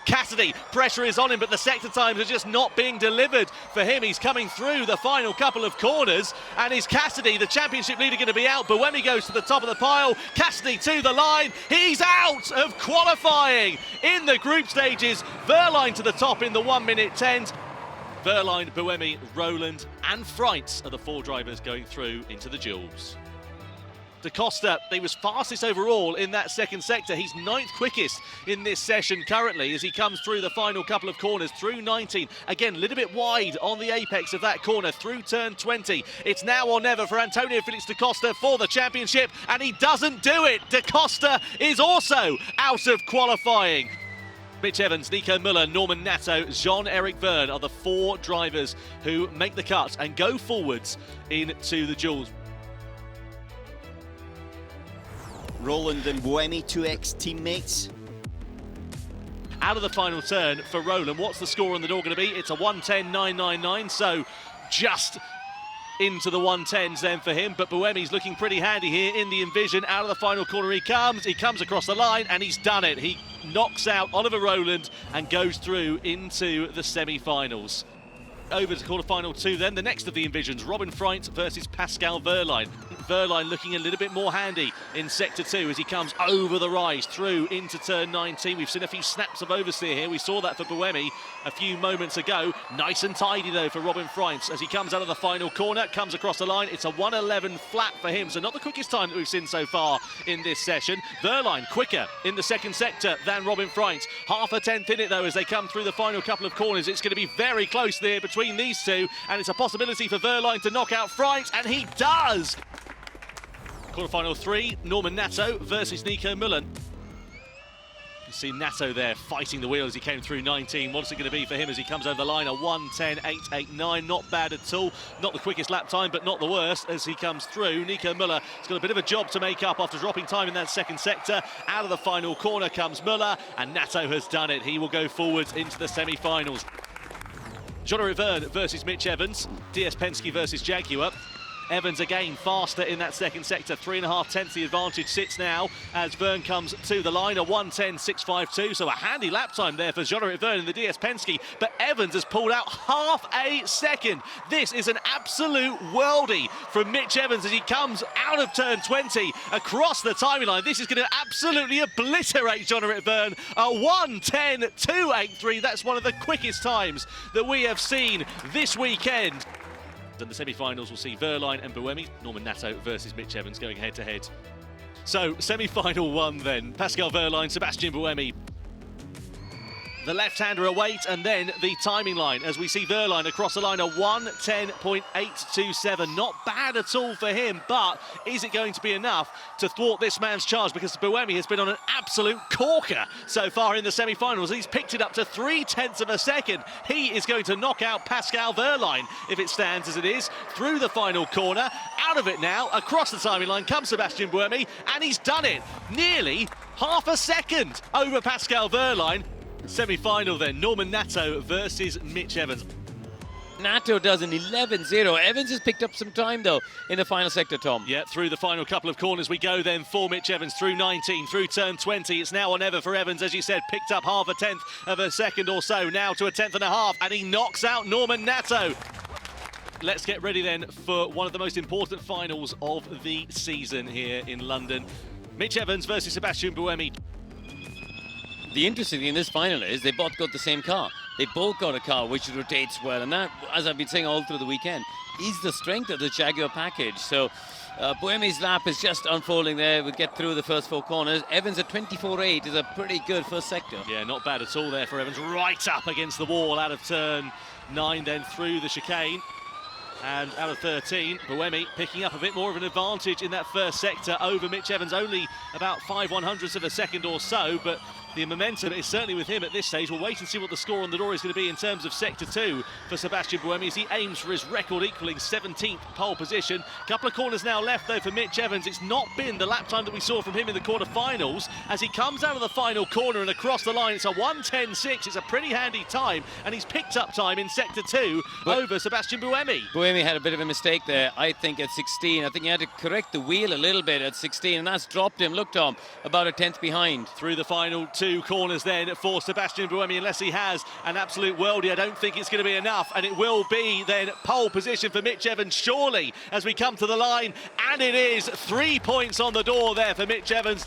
Cassidy, pressure is on him, but the sector times are just not being delivered for him. He's coming through the final couple of corners, and is Cassidy, the championship leader, going to be out? Buemi goes to the top of the pile, Cassidy to the line, he's out of qualifying in the group stages. Verline to the top in the 1 minute 10. Verline, Buemi, Rowland and Freitz are the 4 drivers going through into the duels. Da Costa, he was fastest overall in that second sector. He's 9th quickest in this session currently as he comes through the final couple of corners through 19. Again, a little bit wide on the apex of that corner through turn 20. It's now or never for Antonio Felix da Costa for the championship, and he doesn't do it. Da Costa is also out of qualifying. Mitch Evans, Nico Müller, Norman Nato, Jean-Eric Verne are the 4 drivers who make the cut and go forwards into the duels. Rowland and Buemi, 2 ex-teammates. Out of the final turn for Rowland, what's the score on the door going to be? It's a 1:10.999, so just into the 110s then for him, but Buemi's looking pretty handy here in the Envision. Out of the final corner he comes across the line, and he's done it. He knocks out Oliver Rowland and goes through into the semi-finals. Over to quarter-final 2 then, the next of the Envisions, Robin Freitz versus Pascal Verline. Verline looking a little bit more handy in sector 2 as he comes over the rise through into turn 19. We've seen a few snaps of oversteer here. We saw that for Buemi a few moments ago. Nice and tidy though for Robin Freitz as he comes out of the final corner, comes across the line. It's a 1:11 flat for him, so not the quickest time that we've seen so far in this session. Verline quicker in the second sector than Robin Freitz. Half a tenth in it though as they come through the final couple of corners. It's going to be very close there between these two, and it's a possibility for Verline to knock out Freitz, and he does! Quarterfinal 3, Norman Nato versus Nico Müller. You see Nato there fighting the wheel as he came through 19. What's it going to be for him as he comes over the line? A 1:10.889, not bad at all. Not the quickest lap time, but not the worst as he comes through. Nico Müller has got a bit of a job to make up after dropping time in that second sector. Out of the final corner comes Müller, and Nato has done it. He will go forwards into the semi-finals. Jean-Eric Verne versus Mitch Evans. DS Penske versus Jaguar. Evans again faster in that second sector, 3.5 tenths the advantage sits now as Verne comes to the line, a 1:10.652, so a handy lap time there for Jean-Eric Verne in the DS Penske, but Evans has pulled out half a second. This is an absolute worldie from Mitch Evans as he comes out of turn 20 across the timing line. This is going to absolutely obliterate Jean-Eric Verne, a 1:10.283. That's one of the quickest times that we have seen this weekend. In the semi-finals, we'll see Verline and Buemi, Norman Nato versus Mitch Evans going head-to-head. So, semi-final 1 then, Pascal Verline, Sebastian Buemi. The left-hander await, and then the timing line as we see Verline across the line, a 1:10.827. Not bad at all for him, but is it going to be enough to thwart this man's charge? Because Buemi has been on an absolute corker so far in the semi-finals. He's picked it up to 0.3 of a second. He is going to knock out Pascal Verline if it stands as it is. Through the final corner, out of it now, across the timing line comes Sebastian Buemi, and he's done it. Nearly half a second over Pascal Verline. Semi-final then, Norman Nato versus Mitch Evans. Nato does an 11.0. Evans has picked up some time though in the final sector, Tom. Yeah, through the final couple of corners we go then for Mitch Evans through 19, through turn 20. It's now or never for Evans, as you said, picked up half a tenth of a second or so, now to a 1/10.5, and he knocks out Norman Nato. Let's get ready then for one of the most important finals of the season here in London. Mitch Evans versus Sebastian Buemi. The interesting thing in this final is they both got the same car. They both got a car which rotates well, and that, as I've been saying all through the weekend, is the strength of the Jaguar package. So Buemi's lap is just unfolding there. We get through the first 4 corners. Evans at 24.8 is a pretty good first sector. Yeah, not bad at all there for Evans. Right up against the wall out of turn 9, then through the chicane. And out of 13, Buemi picking up a bit more of an advantage in that first sector over Mitch Evans, only about 5/100ths of a second or so, but the momentum is certainly with him at this stage. We'll wait and see what the score on the door is going to be in terms of sector 2 for Sebastian Buemi as he aims for his record equaling 17th pole position. Couple of corners now left though for Mitch Evans. It's not been the lap time that we saw from him in the quarterfinals as he comes out of the final corner and across the line. It's a 1:10.6. It's a pretty handy time, and he's picked up time in sector 2 over Sebastian Buemi. Buemi had a bit of a mistake there, I think, at 16. I think he had to correct the wheel a little bit at 16, and that's dropped him, look Tom, about a tenth behind. Through the final 2 two corners then for Sebastian Buemi, unless he has an absolute worldie. I don't think it's going to be enough, and it will be then pole position for Mitch Evans, surely, as we come to the line, and it is 3 points on the door there for Mitch Evans.